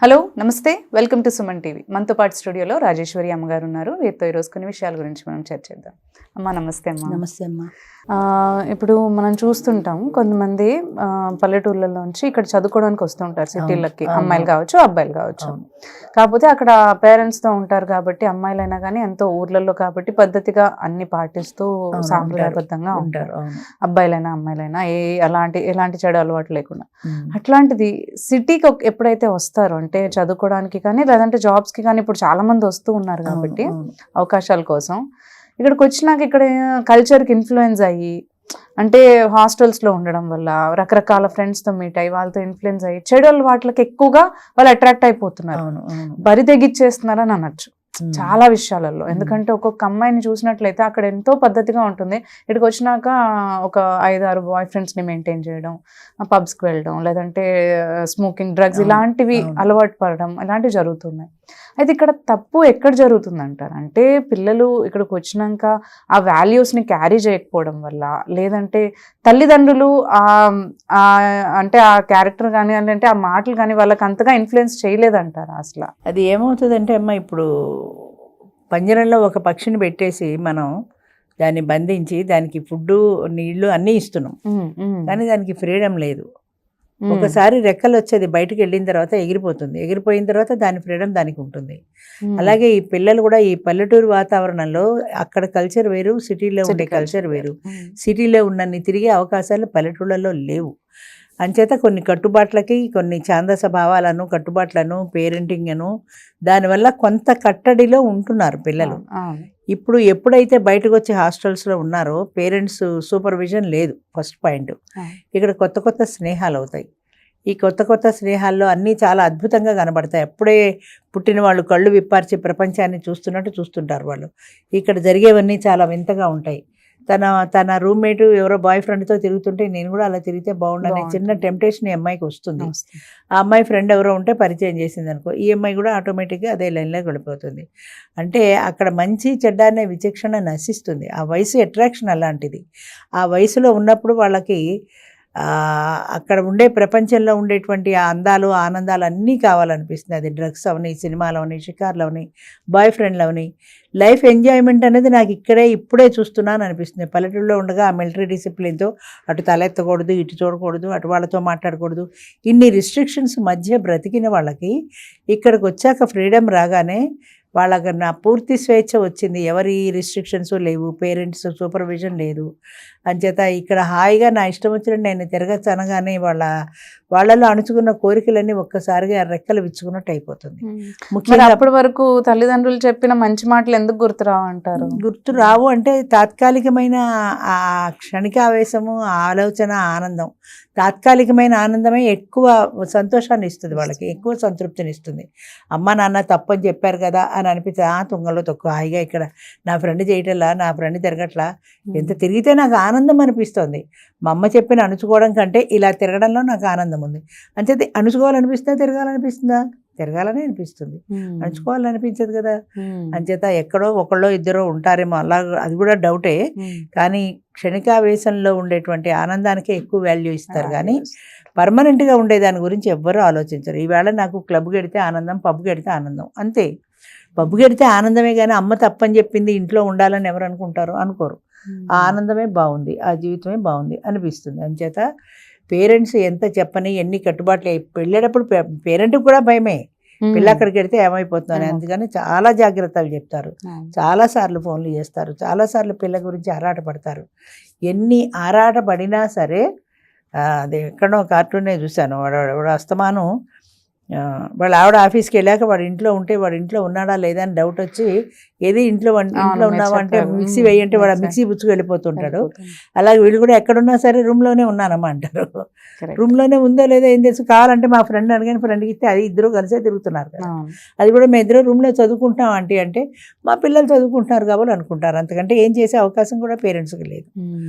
Hello నమస్తే welcome to Suman TV. మనతో పాటు స్టూడియోలో రాజేశ్వరి అమ్మగారు ఉన్నారు. వీరితో ఈరోజు కొన్ని విషయాల గురించి మనం చర్చిద్దాం. అమ్మ నమస్తే. అమ్మ నమస్తే అమ్మా. ఇప్పుడు మనం చూస్తుంటాం కొంతమంది పల్లెటూర్లలోంచి ఇక్కడ చదువుకోవడానికి వస్తుంటారు సిటీలకి, అమ్మాయిలు కావచ్చు అబ్బాయిలు కావచ్చు. కాకపోతే అక్కడ పేరెంట్స్తో ఉంటారు కాబట్టి అమ్మాయిలైనా కానీ ఎంతో ఊర్లలో కాబట్టి పద్ధతిగా అన్ని పాటిస్తూ సాంప్రదాయబద్ధంగా ఉంటారు. అబ్బాయిలైనా అమ్మాయిలైనా ఎలాంటి చెడు అలవాటు లేకుండా. అట్లాంటిది సిటీకి ఎప్పుడైతే వస్తారో అంటే చదువుకోవడానికి కానీ లేదంటే జాబ్స్కి కానీ ఇప్పుడు చాలా మంది వస్తూ ఉన్నారు కాబట్టి అవకాశాల కోసం ఇక్కడికి వచ్చినాక ఇక్కడ కల్చర్కి ఇన్ఫ్లుయెన్స్ అయ్యి అంటే హాస్టల్స్లో ఉండడం వల్ల రకరకాల ఫ్రెండ్స్తో మీట్ అయ్యి వాళ్ళతో ఇన్ఫ్లుయెన్స్ అయ్యి చెడు అలవాట్లకి ఎక్కువగా వాళ్ళు అట్రాక్ట్ అయిపోతున్నారు, బరి తెగిచ్చేస్తున్నారని అనొచ్చు చాలా విషయాలలో. ఎందుకంటే ఒక్కొక్క అమ్మాయిని చూసినట్లయితే అక్కడ ఎంతో పద్ధతిగా ఉంటుంది, ఇక్కడికి వచ్చినాక ఒక 5-6 బాయ్ ఫ్రెండ్స్ని మెయింటైన్ చేయడం, పబ్స్కి వెళ్ళడం, లేదంటే స్మోకింగ్, డ్రగ్స్ ఇలాంటివి అలవాటు పడడం ఇలాంటివి జరుగుతున్నాయి. అయితే ఇక్కడ తప్పు ఎక్కడ జరుగుతుంది అంటారు అంటే పిల్లలు ఇక్కడికి వచ్చినాక ఆ వాల్యూస్ని క్యారీ చేయకపోవడం వల్ల, లేదంటే తల్లిదండ్రులు అంటే ఆ క్యారెక్టర్ కానీ అంటే ఆ మాటలు కానీ వాళ్ళకి అంతగా ఇన్ఫ్లుయెన్స్ చేయలేదంటారా అసలు? అది ఏమవుతుందంటే అమ్మ, ఇప్పుడు పంజరంలో ఒక పక్షిని పెట్టేసి మనం దాన్ని బంధించి దానికి ఫుడ్ నీళ్లు అన్నీ ఇస్తున్నాం, కానీ దానికి ఫ్రీడమ్ లేదు. ఒకసారి రెక్కలు వచ్చేది బయటకు వెళ్ళిన తర్వాత ఎగిరిపోతుంది, ఎగిరిపోయిన తర్వాత దాని ఫ్రీడమ్ దానికి ఉంటుంది. అలాగే ఈ పిల్లలు కూడా ఈ పల్లెటూరు వాతావరణంలో అక్కడ కల్చర్ వేరు, సిటీలో ఉండే కల్చర్ వేరు. సిటీలో ఉన్నన్ని తిరిగే అవకాశాలు పల్లెటూళ్ళలో లేవు. అంచేత కొన్ని కట్టుబాట్లకి కొన్ని ఛాందస భావాలను కట్టుబాట్లను పేరెంటింగ్ను దానివల్ల కొంత కట్టడిలో ఉంటున్నారు పిల్లలు. ఇప్పుడు ఎప్పుడైతే బయటకు వచ్చి హాస్టల్స్లో ఉన్నారో పేరెంట్స్ సూపర్విజన్ లేదు. First point. ఇక్కడ కొత్త కొత్త స్నేహాలు అవుతాయి. ఈ కొత్త కొత్త స్నేహాల్లో అన్నీ చాలా అద్భుతంగా కనబడతాయి. అప్పుడే పుట్టిన వాళ్ళు కళ్ళు విప్పార్చి ప్రపంచాన్ని చూస్తున్నట్టు చూస్తుంటారు వాళ్ళు. ఇక్కడ జరిగేవన్నీ చాలా వింతగా ఉంటాయి. తన రూమ్మేట్ ఎవరో బాయ్ ఫ్రెండ్తో తిరుగుతుంటే నేను కూడా అలా తిరిగితే బాగుండనే చిన్న టెంప్టేషన్ ఈ అమ్మాయికి వస్తుంది. ఆ అమ్మాయి ఫ్రెండ్ ఎవరో ఉంటే పరిచయం చేసింది అనుకో, ఈ అమ్మాయి కూడా ఆటోమేటిక్గా అదే లైన్లో వెళ్ళిపోతుంది. అంటే అక్కడ మంచి చెడ్డ అనే విచక్షణ నశిస్తుంది. ఆ వయసు అట్రాక్షన్ అలాంటిది. ఆ వయసులో ఉన్నప్పుడు వాళ్ళకి అక్కడ ఉండే ప్రపంచంలో ఉండేటువంటి ఆ అందాలు ఆనందాలు అన్నీ కావాలనిపిస్తుంది. అది డ్రగ్స్ అవని, సినిమాలు అవని, షికార్లు అవని, బాయ్ ఫ్రెండ్లు అవని. లైఫ్ ఎంజాయ్మెంట్ అనేది నాకు ఇప్పుడే చూస్తున్నాను అనిపిస్తుంది. పల్లెటూరులో ఉండగా ఆ మిలిటరీ డిసిప్లిన్తో అటు తలెత్తకూడదు, ఇటు చూడకూడదు, అటు వాళ్ళతో మాట్లాడకూడదు, ఇన్ని రిస్ట్రిక్షన్స్ మధ్య బ్రతికిన వాళ్ళకి ఇక్కడికి వచ్చాక ఫ్రీడమ్ రాగానే వాళ్ళకి నా పూర్తి స్వేచ్ఛ వచ్చింది. ఎవరి రిస్ట్రిక్షన్స్ లేవు, పేరెంట్స్ సూపర్విజన్ లేదు. అంచేత ఇక్కడ హాయిగా నా ఇష్టం వచ్చినట్టు నేను తిరగచ్చు అనగానే వాళ్ళలో అణుచుకున్న కోరికలన్నీ ఒక్కసారిగా రెక్కలు విచ్చుకున్నట్టు అయిపోతుంది. ముఖ్యంగా అప్పటి వరకు తల్లిదండ్రులు చెప్పిన మంచి మాటలు ఎందుకు గుర్తురావు అంటారు? గుర్తు రావు అంటే తాత్కాలికమైన ఆ క్షణికావేశము, ఆలోచన, ఆనందం. తాత్కాలికమైన ఆనందమే ఎక్కువ సంతోషాన్ని ఇస్తుంది వాళ్ళకి, ఎక్కువ సంతృప్తిని ఇస్తుంది. అమ్మ నాన్న తప్పని చెప్పారు కదా అని అనిపిస్తే తుంగలో తక్కువ హాయిగా ఇక్కడ నా ఫ్రెండ్ చేయటంలా, నా ఫ్రెండ్ తిరగట్లా, ఎంత తిరిగితే నాకు ఆనందం అనిపిస్తుంది. మా అమ్మ చెప్పిన అణుచుకోవడం కంటే ఇలా తిరగడంలో నాకు ఆనందం ఉంది. అంతే అణుచుకోవాలనిపిస్తుందా, తిరగాలనిపిస్తుందా? తిరగాలని అనిపిస్తుంది, అణుచుకోవాలనిపించదు కదా. అంచేత ఎక్కడో ఒకళ్ళో ఇద్దరో ఉంటారేమో, అలా అది కూడా డౌటే. కానీ క్షణికావేశంలో ఉండేటువంటి ఆనందానికే ఎక్కువ వాల్యూ ఇస్తారు, కానీ పర్మనెంట్గా ఉండే దాని గురించి ఎవ్వరూ ఆలోచించరు. ఈవేళ నాకు క్లబ్కి వెడితే ఆనందం, పబ్కి వెడితే ఆనందం, అంతే. పబ్కి వెడితే ఆనందమే, కానీ అమ్మ తప్పని చెప్పింది ఇంట్లో ఉండాలని ఎవరు అనుకుంటారు? అనుకోరు. ఆ ఆనందమే బాగుంది, ఆ జీవితమే బాగుంది అనిపిస్తుంది. అంచేత పేరెంట్స్ ఎంత చెప్పని ఎన్ని కట్టుబాట్లు, వెళ్ళేటప్పుడు పేరెంట్కి కూడా భయమే, పిల్ల అక్కడికి వెడితే ఏమైపోతుందని. అందుకని చాలా జాగ్రత్తలు చెప్తారు, చాలాసార్లు ఫోన్లు చేస్తారు, చాలాసార్లు పిల్ల గురించి ఆరాటపడతారు. ఎన్ని ఆరాటపడినా సరే, అది ఎక్కడో కార్టూనే చూశాను, వాడు అస్తమానం వాళ్ళ ఆవిడ ఆఫీస్కి వెళ్ళాక వాడు ఇంట్లో ఉంటే వాడు ఇంట్లో ఉన్నాడా లేదా అని డౌట్ వచ్చి, ఏది ఇంట్లో ఉన్నావా అంటే మిక్సీ వేయంటే వాడు మిక్సీ పుచ్చుకు వెళ్ళిపోతుంటాడు. అలాగే వీళ్ళు కూడా ఎక్కడున్నా సరే రూమ్లోనే ఉన్నానమ్మా అంటారు. రూమ్లోనే ఉందో లేదో ఏం తెలుసు, కావాలంటే మా ఫ్రెండ్ అడిగాను, ఫ్రెండ్కి ఇస్తే అది ఇద్దరు కలిసే తిరుగుతున్నారు కదా. అది కూడా మేము ఇద్దరు రూమ్లో చదువుకుంటాం అంటే మా పిల్లలు చదువుకుంటున్నారు కాబట్టి అనుకుంటారు. అంతకంటే ఏం చేసే అవకాశం కూడా పేరెంట్స్కి లేదు.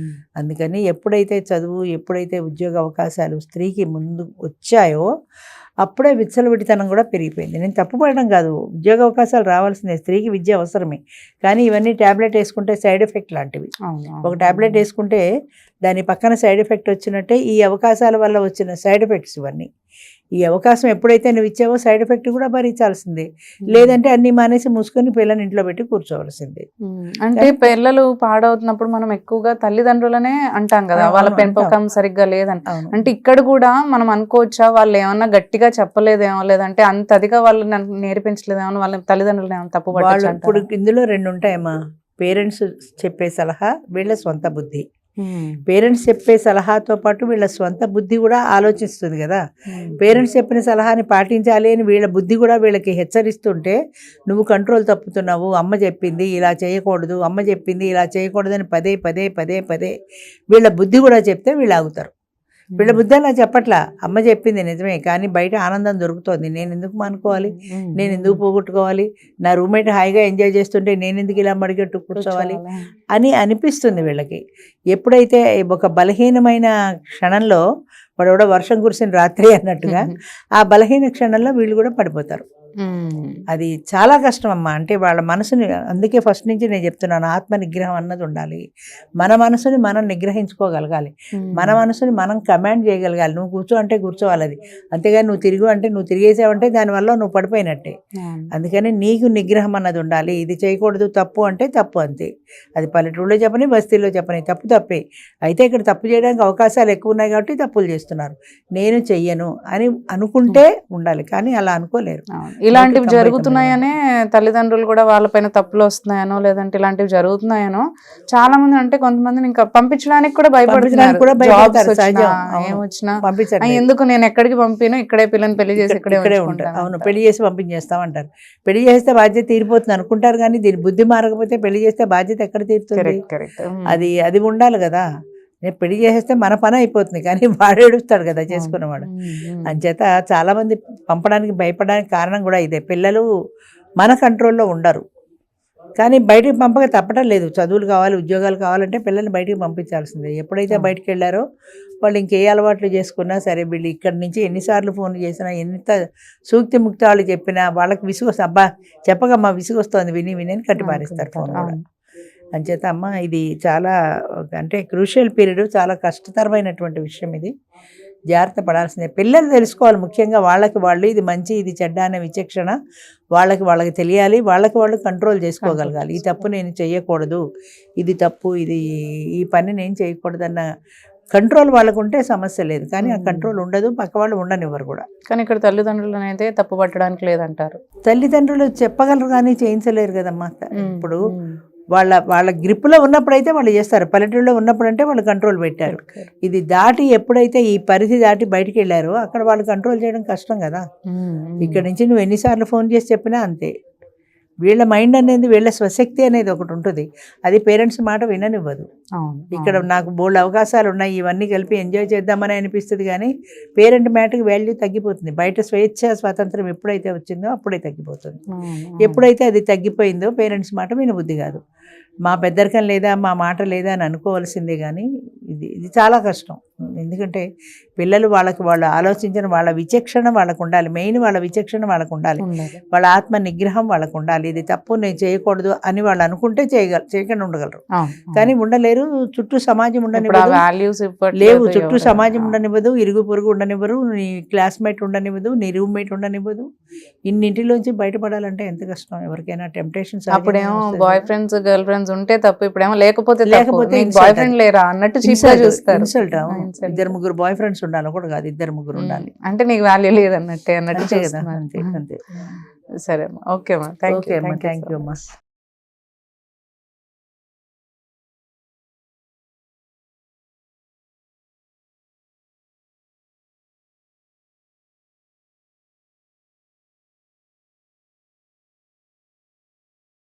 అందుకని ఎప్పుడైతే చదువు, ఎప్పుడైతే ఉద్యోగ అవకాశాలు స్త్రీకి ముందు వచ్చాయో అప్పుడే విచ్చలవిడితనం కూడా పెరిగిపోయింది. నేను తప్పుపడడం కాదు, ఉద్యోగ అవకాశాలు రావాల్సిందే, స్త్రీకి విద్య అవసరమే. కానీ ఇవన్నీ ట్యాబ్లెట్ వేసుకుంటే సైడ్ ఎఫెక్ట్ లాంటివి. ఒక ట్యాబ్లెట్ వేసుకుంటే దాని పక్కన సైడ్ ఎఫెక్ట్ వచ్చినట్టే ఈ అవకాశాల వల్ల వచ్చిన సైడ్ ఎఫెక్ట్స్ ఇవన్నీ. ఈ అవకాశం ఎప్పుడైతే నువ్వు ఇచ్చావో సైడ్ ఎఫెక్ట్ కూడా భరించాల్సిందే, లేదంటే అన్ని మానేసి మూసుకొని పిల్లని ఇంట్లో పెట్టి కూర్చోవలసిందే. అంటే పిల్లలు పాడవుతున్నప్పుడు మనం ఎక్కువగా తల్లిదండ్రులనే అంటాం కదా, వాళ్ళ పెంపకం సరిగ్గా లేదని. అంటే ఇక్కడ కూడా మనం అనుకోవచ్చా, వాళ్ళు ఏమన్నా గట్టిగా చెప్పలేదేమో, లేదంటే అంత అదిగా వాళ్ళు నేర్పించలేదేమో, వాళ్ళ తల్లిదండ్రులు ఏమన్నా తప్పు పట్టచ్చు? ఇప్పుడు ఇందులో 2 ఉంటాయమ్మా. పేరెంట్స్ చెప్పే సలహా, వీళ్ళ సొంత బుద్ధి. పేరెంట్స్ చెప్పే సలహాతో పాటు వీళ్ళ స్వంత బుద్ధి కూడా ఆలోచిస్తుంది కదా. పేరెంట్స్ చెప్పిన సలహాని పాటించాలి అని వీళ్ళ బుద్ధి కూడా వీళ్ళకి హెచ్చరిస్తుంటే నువ్వు కంట్రోల్ తప్పుతున్నావు, అమ్మ చెప్పింది ఇలా చేయకూడదు, అమ్మ చెప్పింది ఇలా చేయకూడదని పదే పదే పదే పదే వీళ్ళ బుద్ధి కూడా చెప్తే వీళ్ళు ఆగుతారు. వీళ్ళ బుద్ధి అలా చెప్పట్లా, అమ్మ చెప్పింది నిజమే కానీ బయట ఆనందం దొరుకుతుంది, నేను ఎందుకు మానుకోవాలి, నేను ఎందుకు పోగొట్టుకోవాలి, నా రూమ్మేట్ హాయిగా ఎంజాయ్ చేస్తుంటే నేను ఎందుకు ఇలా మడిగట్టు కూర్చోవాలి అని అనిపిస్తుంది వీళ్ళకి. ఎప్పుడైతే ఒక బలహీనమైన క్షణంలో వాడు వర్షం కురిసిన రాత్రి అన్నట్టుగా ఆ బలహీన క్షణంలో వీళ్ళు కూడా పడిపోతారు. అది చాలా కష్టం అమ్మా. అంటే వాళ్ళ మనసుని, అందుకే ఫస్ట్ నుంచి నేను చెప్తున్నాను, ఆత్మ నిగ్రహం అన్నది ఉండాలి. మన మనసుని మనం నిగ్రహించుకోగలగాలి, మన మనసుని మనం కమాండ్ చేయగలగాలి. నువ్వు కూర్చో అంటే కూర్చోవాలి, అది అంతేగాని నువ్వు తిరుగు అంటే నువ్వు తిరిగేసావంటే దానివల్ల నువ్వు పడిపోయినట్టే. అందుకని నీకు నిగ్రహం అన్నది ఉండాలి. ఇది చేయకూడదు, తప్పు అంటే తప్పు, అంతే. అది పల్లెటూరులో చెప్పని, బస్తీల్లో చెప్పని, తప్పు తప్పే. అయితే ఇక్కడ తప్పు చేయడానికి అవకాశాలు ఎక్కువ ఉన్నాయి కాబట్టి తప్పులు చేస్తున్నారు. నేను చెయ్యను అని అనుకుంటే ఉండాలి, కానీ అలా అనుకోలేరు. ఇలాంటివి జరుగుతున్నాయనే తల్లిదండ్రులు కూడా వాళ్ళపైన తప్పులు వస్తున్నాయనో, లేదంటే ఇలాంటివి జరుగుతున్నాయనో చాలా మంది, అంటే కొంతమంది ఇంకా పంపించడానికి కూడా భయపడుతున్నారు. ఎందుకు నేను ఎక్కడికి పంపిను, ఇక్కడే పిల్లని పెళ్లి చేసి ఇక్కడే ఉంటాను. అవును, పెళ్లి చేసి పంపించేస్తామంటారు. పెళ్లి చేస్తే బాధ్యత తీరిపోతుంది అనుకుంటారు, కానీ దీని బుద్ధి మారకపోతే పెళ్లి చేస్తే బాధ్యత ఎక్కడ తీరుతుంది? అది ఉండాలి కదా. నేను పెళ్లి చేసేస్తే మన పని అయిపోతుంది, కానీ వాడు ఏడుస్తాడు కదా చేసుకున్నవాడు. అంచేత చాలామంది పంపడానికి భయపడడానికి కారణం కూడా ఇదే. పిల్లలు మన కంట్రోల్లో ఉండరు, కానీ బయటికి పంపక తప్పటం లేదు. చదువులు కావాలి, ఉద్యోగాలు కావాలంటే పిల్లల్ని బయటికి పంపించాల్సిందే. ఎప్పుడైతే బయటికి వెళ్ళారో వాళ్ళు ఇంకే అలవాట్లు చేసుకున్నా సరే, వీళ్ళు ఇక్కడి నుంచి ఎన్నిసార్లు ఫోన్ చేసినా, ఎంత సూక్తి ముక్తాలు చెప్పినా వాళ్ళకి విసుగు, అబ్బా చెప్పకమ్మా విసుగు వస్తుంది విని విని అని కట్టి పారేస్తారు ఫోన్ కూడా. అంచేత అమ్మ ఇది చాలా, అంటే క్రూషియల్ పీరియడ్, చాలా కష్టతరమైనటువంటి విషయం. ఇది జాగ్రత్త పడాల్సిందే. పిల్లలు తెలుసుకోవాలి ముఖ్యంగా, వాళ్ళకి వాళ్ళు ఇది మంచి ఇది చెడ్డ అనే విచక్షణ వాళ్ళకి తెలియాలి. వాళ్ళు కంట్రోల్ చేసుకోగలగాలి. ఈ తప్పు నేను చేయకూడదు, ఇది తప్పు, ఇది ఈ పని నేను చేయకూడదన్న కంట్రోల్ వాళ్ళకు ఉంటే సమస్య లేదు, కానీ ఆ కంట్రోల్ ఉండదు, పక్క వాళ్ళు ఉండనివ్వరు కూడా. కానీ ఇక్కడ తల్లిదండ్రులు అయితే తప్పు పట్టడానికి లేదంటారు. తల్లిదండ్రులు చెప్పగలరు కానీ చేయించలేరు కదమ్మా. ఇప్పుడు వాళ్ళ గ్రిప్లో ఉన్నప్పుడైతే వాళ్ళు చేస్తారు. పల్లెటూరులో ఉన్నప్పుడు అంటే వాళ్ళు కంట్రోల్ పెట్టారు. ఇది దాటి ఎప్పుడైతే ఈ పరిధి దాటి బయటికి వెళ్ళారో అక్కడ వాళ్ళు కంట్రోల్ చేయడం కష్టం కదా. ఇక్కడ నుంచి నువ్వు ఎన్నిసార్లు ఫోన్ చేసి చెప్పినా అంతే. వీళ్ళ మైండ్ అనేది, వీళ్ళ స్వశక్తి అనేది ఒకటి ఉంటుంది, అది పేరెంట్స్ మాట విననివ్వదు. ఇక్కడ నాకు బోల్డ్ అవకాశాలు ఉన్నాయి, ఇవన్నీ కలిపి ఎంజాయ్ చేద్దామని అనిపిస్తుంది, కానీ పేరెంట్ మ్యాటర్కి వాల్యూ తగ్గిపోతుంది. బయట స్వేచ్ఛ స్వాతంత్రం ఎప్పుడైతే వచ్చిందో అప్పుడే తగ్గిపోతుంది. ఎప్పుడైతే అది తగ్గిపోయిందో పేరెంట్స్ మాట వినబుద్ధి కాదు. మా పెద్దరికం లేదా, మా మాట లేదా అని అనుకోవాల్సిందే, కానీ ఇది చాలా కష్టం. ఎందుకంటే పిల్లలు వాళ్ళు ఆలోచించిన వాళ్ళ విచక్షణ వాళ్ళకు ఉండాలి. మెయిన్ వాళ్ళ విచక్షణ వాళ్ళకు ఉండాలి, వాళ్ళ ఆత్మ నిగ్రహం వాళ్ళకు ఉండాలి. ఇది తప్పు నేను చేయకూడదు అని వాళ్ళు అనుకుంటే చేయకుండా ఉండగలరు, కానీ ఉండలేరు. చుట్టూ సమాజం ఉండనివ్వదు, లేవు చుట్టూ సమాజం ఉండనివ్వదు, ఇరుగు పొరుగు ఉండనివ్వరు, నీ క్లాస్మేట్ ఉండనివ్వదు, నీ రూమ్మేట్ ఉండనివ్వదు. ఇన్నింటిలోంచి బయటపడాలంటే ఎంత కష్టం ఎవరికైనా. టెంప్టేషన్స్ అప్పుడేమో బాయ్ ఫ్రెండ్స్ గర్ల్ ఫ్రెండ్స్ ఉంటే తప్పు, ఇప్పుడేమో లేకపోతే బాయ్ ఫ్రెండ్ లేరా అన్నట్టు చూస్తారు. ఇద్దరు ముగ్గురు బాయ్ ఫ్రెండ్స్ ఉండాలి కూడా కాదు, ఇద్దరు ముగ్గురు ఉండాలి అంటే నీకు వాల్యూ లేదన్నట్టే అన్నట్టు. అంతే. సరే అమ్మా, ఓకే అమ్మా, థ్యాంక్ యూ అమ్మా.